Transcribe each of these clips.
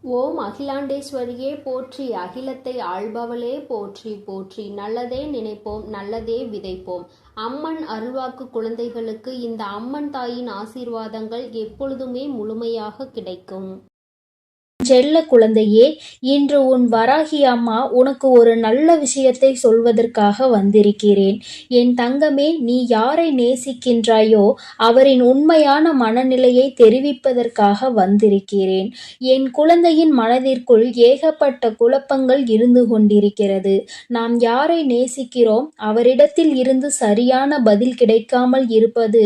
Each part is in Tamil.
ஓம் அகிலாண்டேஸ்வரியே போற்றி, அகிலத்தை ஆள்பவளே போற்றி போற்றி. நல்லதே நினைப்போம், நல்லதே விதைப்போம். அம்மன் அருள்வாக்கு குழந்தைகளுக்கு இந்த அம்மன் தாயின் ஆசீர்வாதங்கள் எப்பொழுதுமே முழுமையாக கிடைக்கும். செல்ல குழந்தையே, இன்று உன் வராகி அம்மா உனக்கு ஒரு நல்ல விஷயத்தை சொல்வதற்காக வந்திருக்கிறேன். என் தங்கமே, நீ யாரை நேசிக்கின்றாயோ அவரின் உண்மையான மனநிலையை தெரிவிப்பதற்காக வந்திருக்கிறேன். என் குழந்தையின் மனதிற்குள் ஏகப்பட்ட குழப்பங்கள் இருந்து கொண்டிருக்கிறது. நாம் யாரை நேசிக்கிறோம், அவரிடத்தில் இருந்து சரியான பதில் கிடைக்காமல் இருப்பது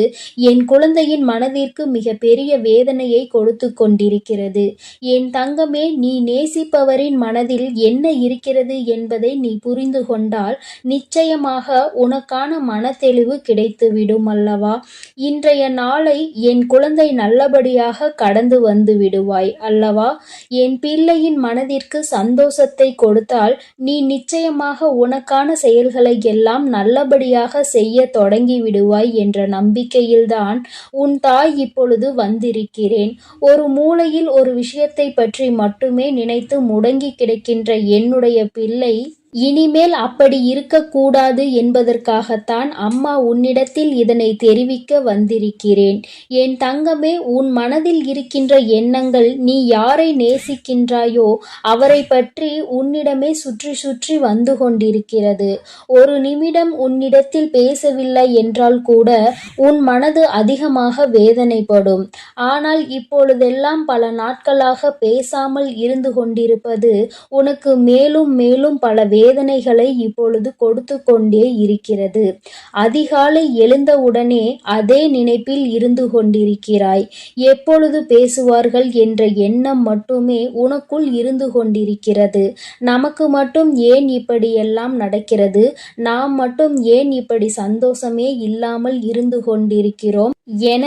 என் குழந்தையின் மனதிற்கு மிக பெரிய வேதனையை கொடுத்து கொண்டிருக்கிறது. என் தங்கமே, நீ நேசிப்பவரின் மனதில் என்ன இருக்கிறது என்பதை நீ புரிந்து கொண்டால் நிச்சயமாக உனக்கான மனத்தெளிவு கிடைத்துவிடும் அல்லவா? இன்றைய நாளை என் குழந்தை நல்லபடியாக கடந்து வந்து விடுவாய் அல்லவா? என் பிள்ளையின் மனதிற்கு சந்தோஷத்தை கொடுத்தால் நீ நிச்சயமாக உனக்கான செயல்களை எல்லாம் நல்லபடியாக செய்ய தொடங்கி விடுவாய் என்ற நம்பிக்கையில்தான் உன் தாய் இப்பொழுது வந்திருக்கிறேன். ஒரு மூலையில் ஒரு விஷயத்தை பற்றி மட்டுமே நினைத்து முடங்கி கிடக்கின்ற என்னுடைய பிள்ளை இனிமேல் அப்படி இருக்கக்கூடாது என்பதற்காகத்தான் அம்மா உன்னிடத்தில் இதனை தெரிவிக்க வந்திருக்கிறேன். என் தங்கமே, உன் மனதில் இருக்கின்ற எண்ணங்கள் நீ யாரை நேசிக்கின்றாயோ அவரை பற்றி உன்னிடமே சுற்றி சுற்றி வந்து கொண்டிருக்கிறது. ஒரு நிமிடம் உன்னிடத்தில் பேசவில்லை என்றால் கூட உன் மனது அதிகமாக வேதனைப்படும். ஆனால் இப்பொழுதெல்லாம் பல நாட்களாக பேசாமல் இருந்து கொண்டிருப்பது உனக்கு மேலும் மேலும் பல வேதனைகளை இப்பொழுது கொடுத்து கொண்டே இருக்கிறது. அதிகாலை எழுந்தவுடனே அதே நினைப்பில் இருந்து கொண்டிருக்கிறாய். எப்பொழுது பேசுவார்கள் என்ற எண்ணம் மட்டுமே உனக்குள் இருந்து கொண்டிருக்கிறது. நமக்கு மட்டும் ஏன் இப்படியெல்லாம் நடக்கிறது? நாம் மட்டும் ஏன் இப்படி சந்தோஷமே இல்லாமல் இருந்து கொண்டிருக்கிறோம் என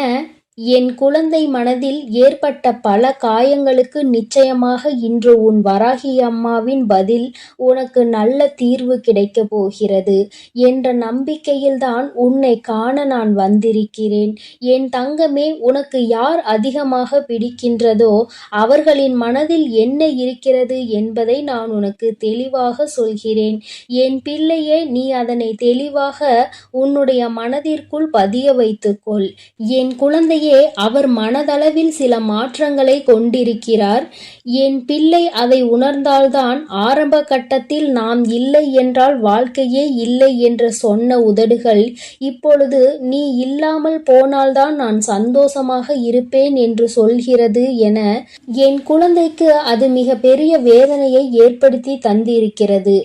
என் குழந்தை மனதில் ஏற்பட்ட பல காயங்களுக்கு நிச்சயமாக இன்று உன் வராகி அம்மாவின் பதில் உனக்கு நல்ல தீர்வு கிடைக்கப் போகிறது என்ற நம்பிக்கையில்தான் உன்னை காண நான் வந்திருக்கிறேன். என் தங்கமே, உனக்கு யார் அதிகமாக பிடிக்கின்றதோ அவர்களின் மனதில் என்ன இருக்கிறது என்பதை நான் உனக்கு தெளிவாக சொல்கிறேன். என் பிள்ளையே, நீ அதனை தெளிவாக உன்னுடைய மனதிற்குள் பதிய வைத்துக்கொள். என் குழந்தை அவர் மனதளவில் சில மாற்றங்களை கொண்டிருக்கிறார். என் பிள்ளை அதை உணர்ந்தால்தான் ஆரம்ப கட்டத்தில் நாம் இல்லை என்றால் வாழ்க்கையே இல்லை என்று சொன்ன உதடுகள் இப்பொழுது நீ இல்லாமல் போனால்தான் நான் சந்தோஷமாக இருப்பேன் என்று சொல்கிறது என என் குழந்தைக்கு அது மிக பெரிய வேதனையை ஏற்படுத்தி தந்திருக்கிறது.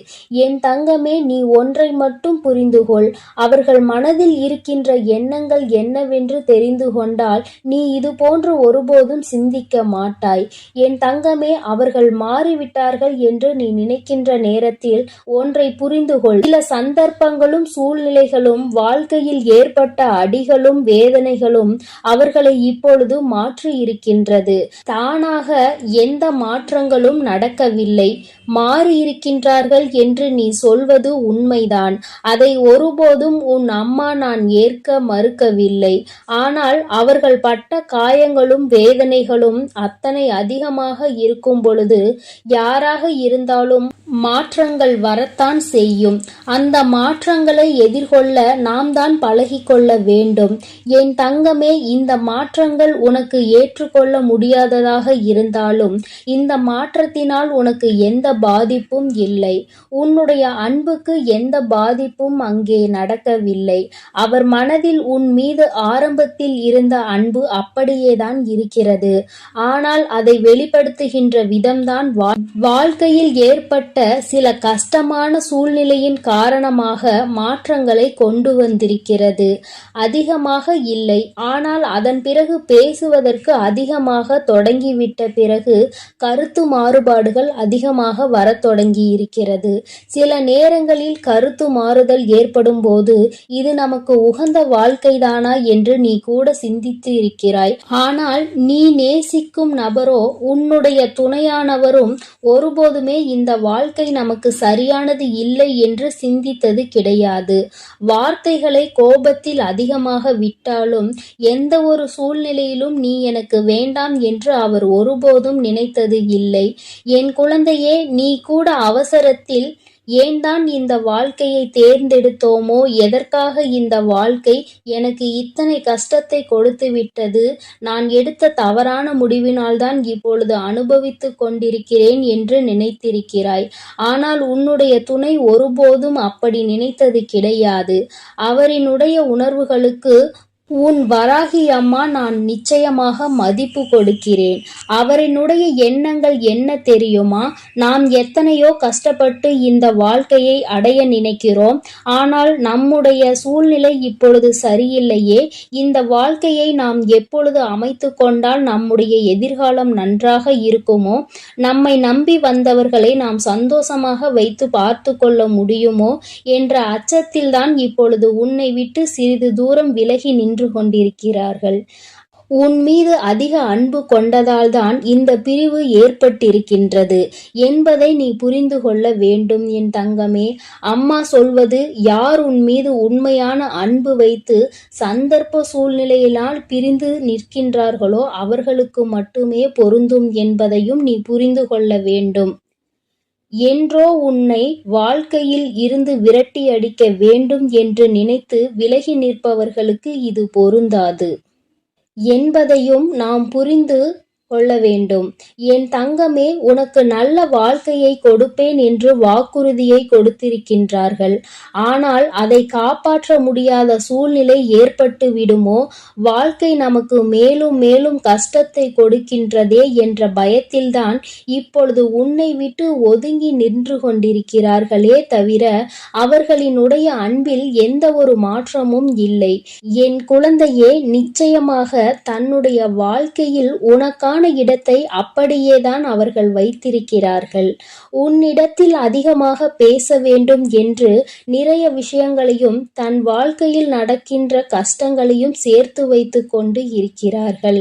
என் தங்கமே, நீ ஒன்றை மட்டும் புரிந்துகொள். அவர்கள் மனதில் இருக்கின்ற எண்ணங்கள் என்னவென்று தெரிந்து கொண்டால் நீ இது போன்று ஒருபோதும் சிந்திக்க மாட்டாய். என் தங்கமே, அவர்கள் மாறிவிட்டார்கள் என்று நீ நினைக்கின்ற நேரத்தில் ஒன்றை புரிந்து கொள். சில சந்தர்ப்பங்களும் சூழ்நிலைகளும் வாழ்க்கையில் ஏற்பட்ட அடிகளும் வேதனைகளும் அவர்களை இப்பொழுது மாற்றி இருக்கின்றது. தானாக எந்த மாற்றங்களும் நடக்கவில்லை. மாறி இருக்கின்றார்கள் என்று நீ சொல்வது உண்மைதான். அதை ஒருபோதும் உன் அம்மா நான் ஏற்க மறுக்கவில்லை. ஆனால் அவர்கள் பட்ட காயங்களும் வேதனைகளும் அத்தனை அதிகமாக இருக்கும் பொழுது யாராக இருந்தாலும் மாற்றங்கள் வரத்தான் செய்யும். அந்த மாற்றங்களை எதிர்கொள்ள நாம் தான் பழகிக்கொள்ள வேண்டும். என் தங்கமே, இந்த மாற்றங்கள் உனக்கு ஏற்றுக்கொள்ள முடியாததாக இருந்தாலும் இந்த மாற்றத்தினால் உனக்கு எந்த பாதிப்பும் இல்லை. உன்னுடைய அன்புக்கு எந்த பாதிப்பும் அங்கே நடக்கவில்லை. அவர் மனதில் உன் மீது ஆரம்பத்தில் இருந்த அன்பு அப்படியேதான் இருக்கிறது. ஆனால் அதை வெளிப்படுத்துகின்ற விதம்தான் வாழ்க்கையில் ஏற்பட்ட சில கஷ்டமான சூழ்நிலையின் காரணமாக மாற்றங்களை கொண்டு வந்திருக்கிறது. அதிகமாக இல்லை, ஆனால் அதன் பிறகு பேசுவதற்கு அதிகமாக தொடங்கிவிட்ட பிறகு கருத்து மாறுபாடுகள் அதிகமாக அதிகமாக வரத் தொடங்கி இருக்கிறது. சில நேரங்களில் கருத்து மாறுதல் ஏற்படும் போது இது நமக்கு உகந்த வாழ்க்கைதானா என்று நீ கூட சிந்தித்து இருக்கிறாய். ஆனால் நீ நேசிக்கும் நபரோ உன்னுடைய துணையானவரும் ஒருபோதுமே இந்த வாழ்க்கை நமக்கு சரியானது இல்லை என்று சிந்தித்தது கிடையாது. வார்த்தைகளை கோபத்தில் அதிகமாக விட்டாலும் எந்த ஒரு சூழ்நிலையிலும் நீ எனக்கு வேண்டாம் என்று அவர் ஒருபோதும் நினைத்தது இல்லை. என் குழந்தையே, நீ கூட அவசரத்தில் ஏன்தான் இந்த வாழ்க்கையை தேர்ந்தெடுத்தோமோ, எதற்காக இந்த வாழ்க்கை எனக்கு இத்தனை கஷ்டத்தை கொடுத்து விட்டது, நான் எடுத்த தவறான முடிவினால்தான் இப்பொழுது அனுபவித்துக் கொண்டிருக்கிறேன் என்று நினைத்திருக்கிறாய். ஆனால் உன்னுடைய துணை ஒருபோதும் அப்படி நினைத்தது கிடையாது. அவரினுடைய உணர்வுகளுக்கு உன் வராகி அம்மா நான் நிச்சயமாக மதிப்பு கொடுக்கிறேன். அவரினுடைய எண்ணங்கள் என்ன தெரியுமா? நாம் எத்தனையோ கஷ்டப்பட்டு இந்த வாழ்க்கையை அடைய நினைக்கிறோம். ஆனால் நம்முடைய சூழ்நிலை இப்பொழுது சரியில்லையே. இந்த வாழ்க்கையை நாம் எப்பொழுது அமைத்து கொண்டால் நம்முடைய எதிர்காலம் நன்றாக இருக்குமோ, நம்மை நம்பி வந்தவர்களை நாம் சந்தோஷமாக வைத்து பார்த்து கொள்ள முடியுமோ என்ற அச்சத்தில்தான் இப்பொழுது உன்னை விட்டு சிறிது தூரம் விலகி நின்று கொண்டிருக்கிறார்கள். உன் மீது அதிக அன்பு கொண்டதால்தான் இந்த பிரிவு ஏற்பட்டிருக்கின்றது என்பதை நீ புரிந்து கொள்ள வேண்டும் என் தங்கமே. அம்மா சொல்வது, யார் உன் மீது உண்மையான அன்பு வைத்து சந்தர்ப்ப சூழ்நிலையினால் பிரிந்து நிற்கின்றார்களோ அவர்களுக்கு மட்டுமே பொருந்தும் என்பதையும் நீ புரிந்து கொள்ள வேண்டும். என்றோ உன்னை வாழ்க்கையில் இருந்து விரட்டி அடிக்க வேண்டும் என்று நினைத்து விலகி நிற்பவர்களுக்கு இது பொருந்தாது என்பதையும் நாம் புரிந்து கொள்ள வேண்டும். என் தங்கமே, உனக்கு நல்ல வாழ்க்கையை கொடுப்பேன் என்று வாக்குறுதியை கொடுத்திருக்கின்றார்கள். ஆனால் அதை காப்பாற்ற முடியாத சூழ்நிலை ஏற்பட்டு விடுமோ, வாழ்க்கை நமக்கு மேலும் மேலும் கஷ்டத்தை கொடுக்கின்றதே என்ற பயத்தில்தான் இப்பொழுது உன்னை விட்டு ஒதுங்கி நின்று கொண்டிருக்கிறார்களே தவிர அவர்களினுடைய அன்பில் எந்த ஒரு மாற்றமும் இல்லை. என் குழந்தையே, நிச்சயமாக தன்னுடைய வாழ்க்கையில் உனக்கான இடத்தை அப்படியேதான் அவர்கள் வைத்திருக்கிறார்கள். உன்னிடத்தில் அதிகமாக பேச வேண்டும் என்று நிறைய விஷயங்களையும் தன் வாழ்க்கையில் நடக்கின்ற கஷ்டங்களையும் சேர்த்து வைத்து கொண்டு இருக்கிறார்கள்.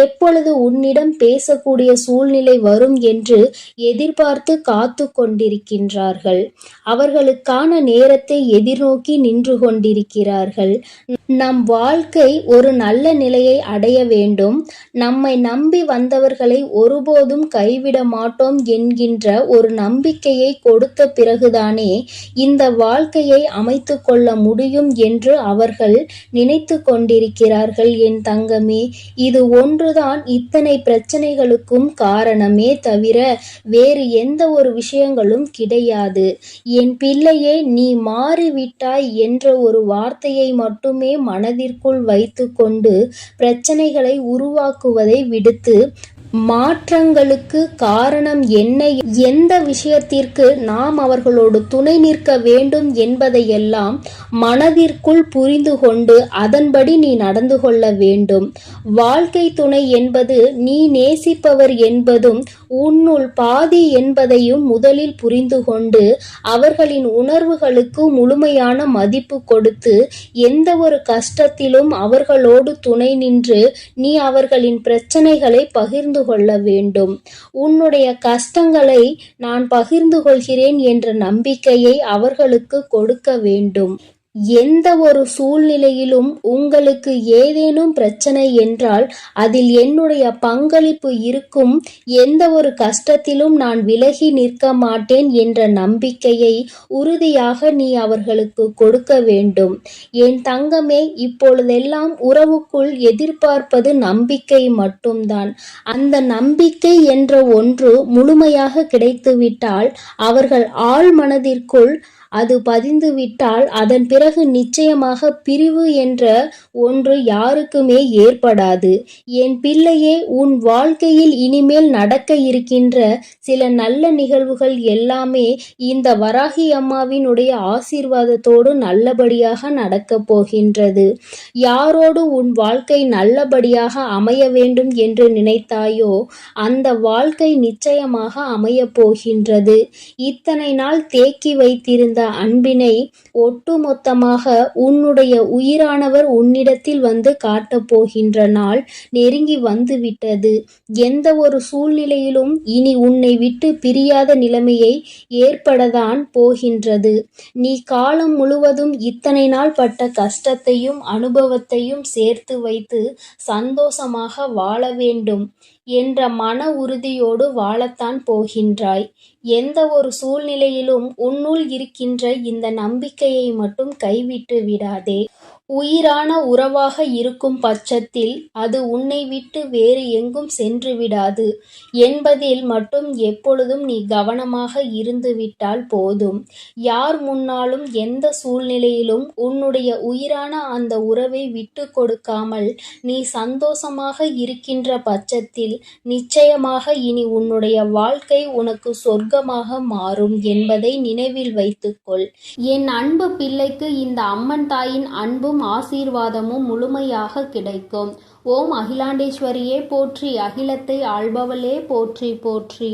எப்பொழுது உன்னிடம் பேசக்கூடிய சூழ்நிலை வரும் என்று எதிர்பார்த்து காத்து கொண்டிருக்கின்றார்கள். அவர்களுக்கான நேரத்தை எதிர்நோக்கி நின்று கொண்டிருக்கிறார்கள். நம் வாழ்க்கை ஒரு நல்ல நிலையை அடைய வேண்டும், நம்மை நம்பி வந்தவர்களை ஒருபோதும் கைவிட மாட்டோம் என்கின்ற ஒரு நம்பிக்கையை கொடுத்த பிறகுதானே இந்த வாழ்க்கையை அமைத்து கொள்ள முடியும் என்று அவர்கள் நினைத்து கொண்டிருக்கிறார்கள் என் தங்கமே. இது ஒன்றுதான் இத்தனை பிரச்சனைகளுக்கும் காரணமே தவிர வேறு எந்த ஒரு விஷயங்களும் கிடையாது. என் பிள்ளையே, நீ மாறிவிட்டாய் என்ற ஒரு வார்த்தையை மட்டுமே மனதிற்குள் வைத்து கொண்டு பிரச்சனைகளை உருவாக்குவதை விடுத்து மாற்றங்களுக்கு காரணம் என்ன, எந்த விஷயத்திற்கு நாம் அவர்களோடு துணை நிற்க வேண்டும் என்பதையெல்லாம் மனதிற்குள் புரிந்து கொண்டு அதன்படி நீ நடந்து கொள்ள வேண்டும். வாழ்க்கை துணை என்பது நீ நேசிப்பவர் என்பதும் உன்னுள் பாதி என்பதையும் முதலில் புரிந்து கொண்டு அவர்களின் உணர்வுகளுக்கு முழுமையான மதிப்பு கொடுத்து எந்த ஒரு கஷ்டத்திலும் அவர்களோடு துணை நின்று நீ அவர்களின் பிரச்சனைகளை பகிர்ந்து கொள்ள வேண்டும். உன்னுடைய கஷ்டங்களை நான் பகிர்ந்து கொள்கிறேன் என்ற நம்பிக்கையை அவர்களுக்கு கொடுக்க வேண்டும். எந்த ஒரு சூழ்நிலையிலும் உங்களுக்கு ஏதேனும் பிரச்சனை என்றால் அதில் என்னுடைய பங்களிப்பு இருக்கும், எந்த ஒரு கஷ்டத்திலும் நான் விலகி நிற்க மாட்டேன் என்ற நம்பிக்கையை உறுதியாக நீ அவர்களுக்கு கொடுக்க வேண்டும். என் தங்கமே, இப்பொழுதெல்லாம் உறவுக்குள் எதிர்பார்ப்பது நம்பிக்கை மட்டும்தான். அந்த நம்பிக்கை என்ற ஒன்று முழுமையாக கிடைத்துவிட்டால் அவர்கள் ஆழ் மனதிற்குள் அது பதிந்துவிட்டால் அதன் பிறகு நிச்சயமாக பிரிவு என்ற ஒன்று யாருக்குமே ஏற்படாது. என் பிள்ளையே, உன் வாழ்க்கையில் இனிமேல் நடக்க இருக்கின்ற சில நல்ல நிகழ்வுகள் எல்லாமே இந்த வராகி அம்மாவினுடைய ஆசீர்வாதத்தோடு நல்லபடியாக நடக்கப் போகின்றது. யாரோடு உன் வாழ்க்கை நல்லபடியாக அமைய வேண்டும் என்று நினைத்தாயோ அந்த வாழ்க்கை நிச்சயமாக அமையப் போகின்றது. இத்தனை நாள் தேக்கி வைத்திருந்த அன்பினை ஒட்டுமொத்தமாக உன்னுடைய உயிரானவர் உன்னிடத்தில் வந்து காட்டப் போகின்ற நாள் நெருங்கி வந்துவிட்டது. எந்த ஒரு சூழ்நிலையிலும் இனி உன்னை விட்டு பிரியாத நிலைமையை ஏற்படத்தான் போகின்றது. நீ காலம் முழுவதும் இத்தனை நாள் பட்ட கஷ்டத்தையும் அனுபவத்தையும் சேர்த்து வைத்து சந்தோஷமாக வாழ வேண்டும் என்ற மன உறுதியோடு வாழத்தான் போகின்றாய். எந்த ஒரு சூழ்நிலையிலும் உன்னுள் இருக்கின்ற இந்த நம்பிக்கையை மட்டும் கைவிட்டு விடாதே. உயிரான உறவாக இருக்கும் பட்சத்தில் அது உன்னை விட்டு வேறு எங்கும் சென்று விடாது என்பதில் மட்டும் எப்பொழுதும் நீ கவனமாக இருந்துவிட்டால் போதும். யார் முன்னாலும் எந்த சூழ்நிலையிலும் உன்னுடைய உயிரான அந்த உறவை விட்டு கொடுக்காமல் நீ சந்தோஷமாக இருக்கின்ற பட்சத்தில் நிச்சயமாக இனி உன்னுடைய வாழ்க்கை உனக்கு சொர்க்கமாக மாறும் என்பதை நினைவில் வைத்துக்கொள். என் அன்பு பிள்ளைக்கு இந்த அம்மன் தாயின் அன்பும் ஆசீர்வாதமும் முழுமையாக கிடைக்கும். ஓம் அகிலாண்டேஸ்வரியே போற்றி, அகிலத்தை ஆள்பவளே போற்றி போற்றி.